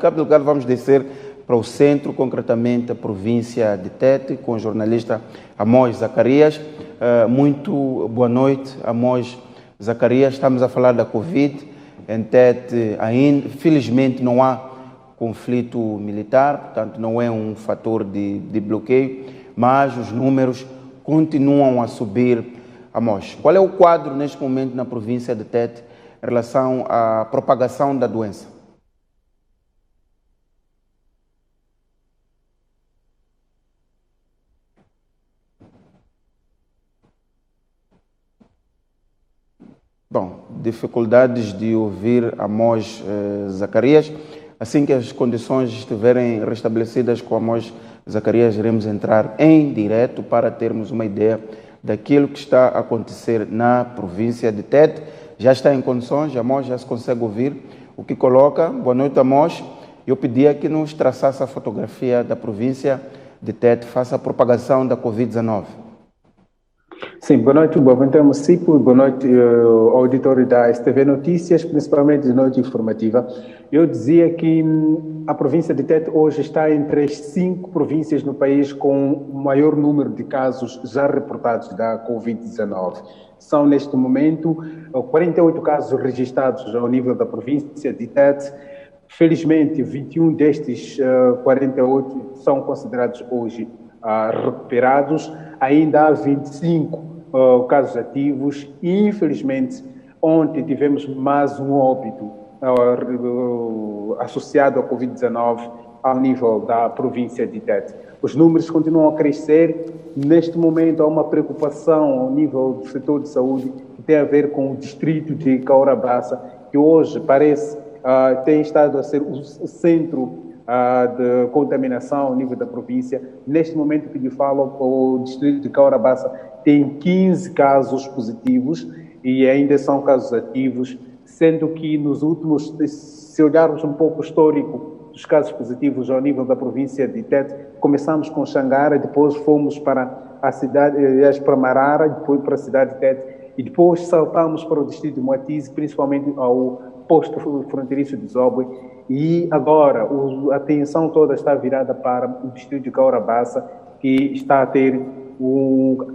Cabo Delgado vamos descer para o centro, concretamente a província de Tete, com o jornalista Amós Zacarias. Muito boa noite, Amós Zacarias. Estamos a falar da Covid em Tete ainda. Felizmente não há conflito militar, portanto não é um fator de bloqueio, mas os números continuam a subir. Amós, qual é o quadro neste momento na província de Tete em relação à propagação da doença? Bom, dificuldades de ouvir Amós Zacarias. Assim que as condições estiverem restabelecidas com Amós Zacarias, iremos entrar em direto para termos uma ideia daquilo que está a acontecer na província de Tete. Já está em condições, Amós já se consegue ouvir o que coloca. Boa noite, Amós. Eu pedia que nos traçasse a fotografia da província de Tete, faça a propagação da Covid-19. Sim, boa noite Mucipo, boa noite ao auditório da STV Notícias, principalmente de noite informativa. Eu dizia que a província de Tete hoje está entre as 5 províncias no país com o maior número de casos já reportados da Covid-19. São, neste momento, 48 casos registrados ao nível da província de Tete. Felizmente, 21 destes 48 são considerados hoje recuperados. Ainda há 25 casos ativos e, infelizmente, ontem tivemos mais um óbito associado à Covid-19 ao nível da província de Tete. Os números continuam a crescer. Neste momento há uma preocupação ao nível do setor de saúde que tem a ver com o distrito de Caurabaça, que hoje parece tem estado a ser o centro de contaminação ao nível da província. Neste momento que lhe falo, o distrito de Caurabaça tem 15 casos positivos e ainda são casos ativos, sendo que nos últimos, se olharmos um pouco o histórico dos casos positivos ao nível da província de Tete, começamos com Xangara, depois fomos para a cidade, para Marara, depois para a cidade de Tete, e depois saltamos para o distrito de Moatize, principalmente ao posto fronteiriço de Zobwe, e agora a atenção toda está virada para o distrito de Caurabaça, que está a ter,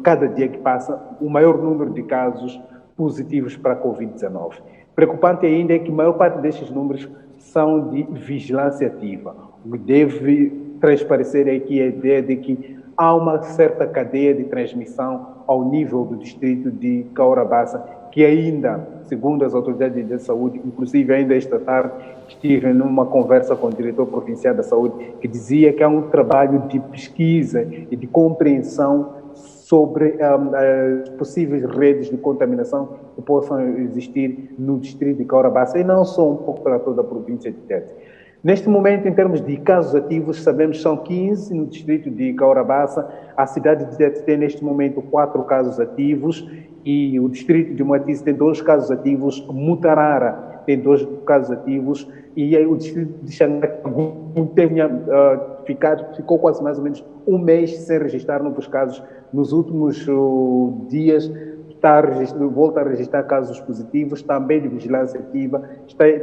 cada dia que passa, o maior número de casos positivos para a Covid-19. Preocupante ainda é que a maior parte destes números são de vigilância ativa. O que deve transparecer é que a ideia de que há uma certa cadeia de transmissão ao nível do distrito de Caurabaça, que ainda, segundo as autoridades de saúde, inclusive ainda esta tarde, estive numa conversa com o diretor provincial da saúde, que dizia que há um trabalho de pesquisa e de compreensão sobre as possíveis redes de contaminação que possam existir no distrito de Caurabaça, e não só um pouco para toda a província de Tete. Neste momento, em termos de casos ativos, sabemos que são 15 no distrito de Caurabaça. A cidade de Tete tem, neste momento, 4 casos ativos e o distrito de Moatize tem 2 casos ativos. Mutarara tem 2 casos ativos e aí o distrito de Xangara ficou quase mais ou menos um mês sem registrar novos casos. Nos últimos dias, volta a registrar casos positivos, também de vigilância ativa.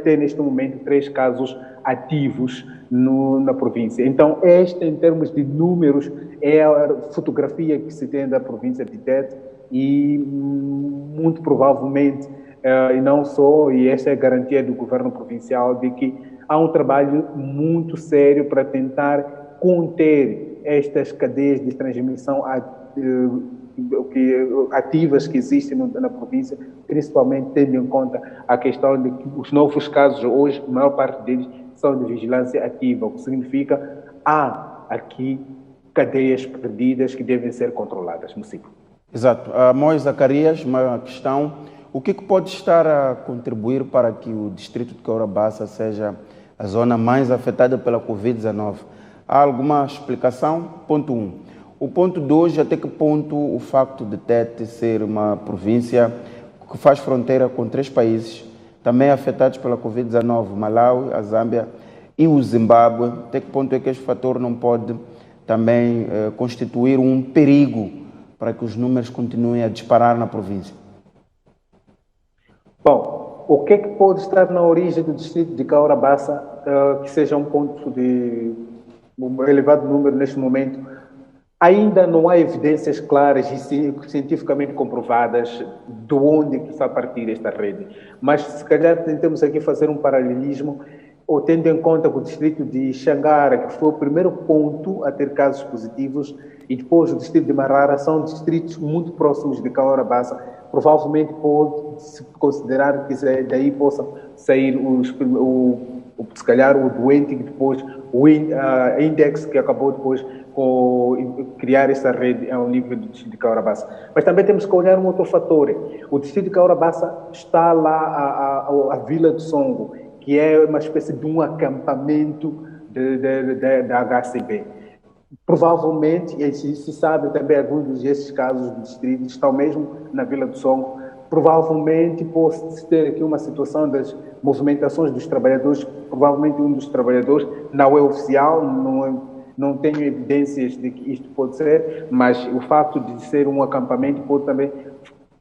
Tem neste momento 3 casos ativos na província. Então, esta, em termos de números, é a fotografia que se tem da província de Tete e, muito provavelmente, e não só, e esta é a garantia do governo provincial, de que há um trabalho muito sério para tentar conter estas cadeias de transmissão ativas que existem na província, principalmente tendo em conta a questão de que os novos casos hoje, a maior parte deles, são de vigilância ativa, o que significa há aqui cadeias perdidas que devem ser controladas. Mucipo. Exato. Amós Zacarias, uma questão: o que pode estar a contribuir para que o distrito de Caurabaça seja a zona mais afetada pela Covid-19? Há alguma explicação? Ponto 1. O ponto 2, até que ponto o facto de Tete ser uma província que faz fronteira com 3 países, também afetados pela Covid-19, Malawi, a Zâmbia e o Zimbábue, até que ponto é que este fator não pode também constituir um perigo para que os números continuem a disparar na província? Bom, o que é que pode estar na origem do distrito de Caurabaça que seja um ponto de um elevado número neste momento. Ainda não há evidências claras e cientificamente comprovadas de onde está a partir esta rede. Mas, se calhar, tentamos aqui fazer um paralelismo, ou tendo em conta que o distrito de Xangara, que foi o primeiro ponto a ter casos positivos, e depois o distrito de Marara, são distritos muito próximos de Cahora Bassa. Provavelmente pode-se considerar que daí possam sair se calhar o doente e depois o index que acabou depois com criar essa rede ao nível do distrito de Cahora Bassa. Mas também temos que olhar um outro fator. O distrito de Cahora Bassa está lá a Vila do Songo, que é uma espécie de um acampamento da HCB. Provavelmente, e se sabe também alguns desses casos do distrito estão mesmo na Vila do Songo, provavelmente pode ter aqui uma situação das movimentações dos trabalhadores, provavelmente um dos trabalhadores não é oficial, não tenho evidências de que isto pode ser, mas o facto de ser um acampamento pode também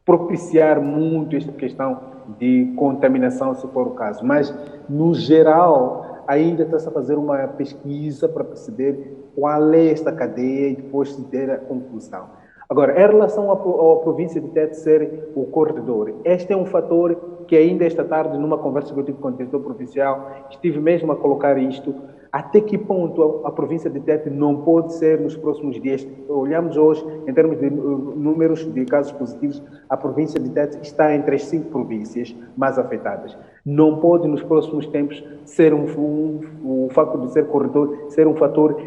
propiciar muito esta questão de contaminação, se for o caso. Mas, no geral, ainda está-se a fazer uma pesquisa para perceber qual é esta cadeia e depois se ter a conclusão. Agora, em relação à província de Tete ser o corredor, este é um fator que ainda esta tarde, numa conversa que eu tive com o diretor provincial, estive mesmo a colocar isto, até que ponto a província de Tete não pode ser nos próximos dias. Olhamos hoje, em termos de números de casos positivos, a província de Tete está entre as 5 províncias mais afetadas. Não pode, nos próximos tempos, ser o facto de ser corredor, ser um fator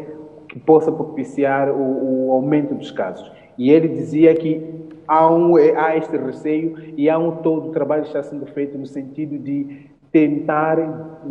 que possa propiciar o aumento dos casos. E ele dizia que há este receio e há todo o trabalho que está sendo feito no sentido de tentar,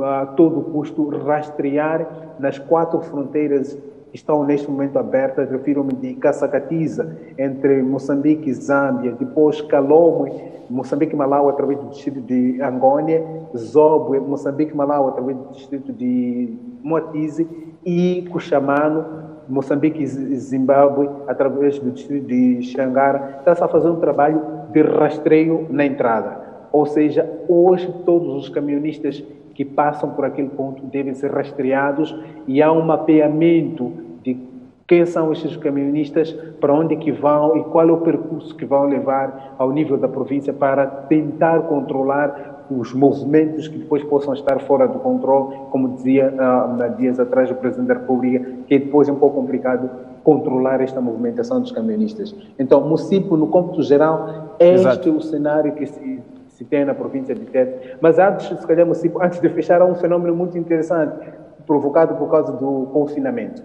a todo custo, rastrear nas 4 fronteiras que estão neste momento abertas. Refiro-me de Caçacatiza, entre Moçambique e Zâmbia, depois Calomwe, Moçambique e Malau, através do distrito de Angônia, Zobwe, Moçambique e Malau, através do distrito de Moatize, e Cuxamano, Moçambique e Zimbábue, através do distrito de Xangara. Está-se a fazer um trabalho de rastreio na entrada. Ou seja, hoje todos os camionistas que passam por aquele ponto devem ser rastreados e há um mapeamento de quem são esses camionistas, para onde é que vão e qual é o percurso que vão levar ao nível da província para tentar controlar os movimentos que depois possam estar fora do controle, como dizia há dias atrás o Presidente da República, que depois é um pouco complicado controlar esta movimentação dos camionistas. Então, Mocipo, no cômputo geral, este é o cenário que se tem na província de Tete. Mas antes, se calhar, Mocipo, antes de fechar, há um fenômeno muito interessante provocado por causa do confinamento.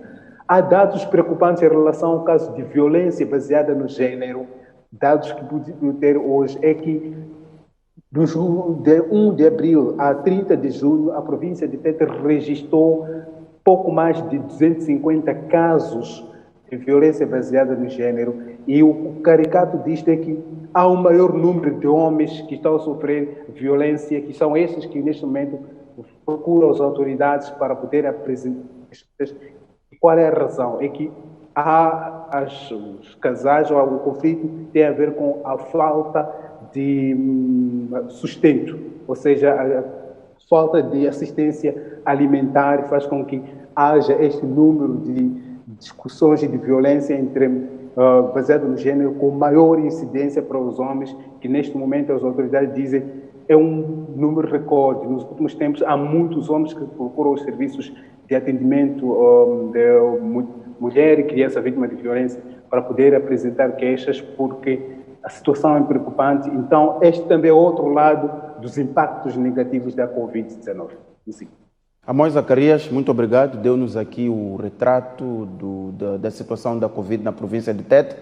Há dados preocupantes em relação ao caso de violência baseada no gênero. Dados que podemos ter hoje é que de 1 de abril a 30 de junho, a província de Tete registrou pouco mais de 250 casos de violência baseada no gênero. E o caricato disto é que há um maior número de homens que estão a sofrer violência, que são esses que neste momento procuram as autoridades para poder apresentar. Qual é a razão? É que os casais ou o conflito tem a ver com a falta de sustento, ou seja, a falta de assistência alimentar faz com que haja este número de discussões e de violência baseado no gênero, com maior incidência para os homens, que neste momento as autoridades dizem é um número recorde. Nos últimos tempos há muitos homens que procuram os serviços de atendimento de mulher e criança vítima de violência para poder apresentar queixas, porque a situação é preocupante. Então, este também é outro lado dos impactos negativos da Covid-19. Amós Zacarias, muito obrigado. Deu-nos aqui o retrato da situação da Covid na província de Tete.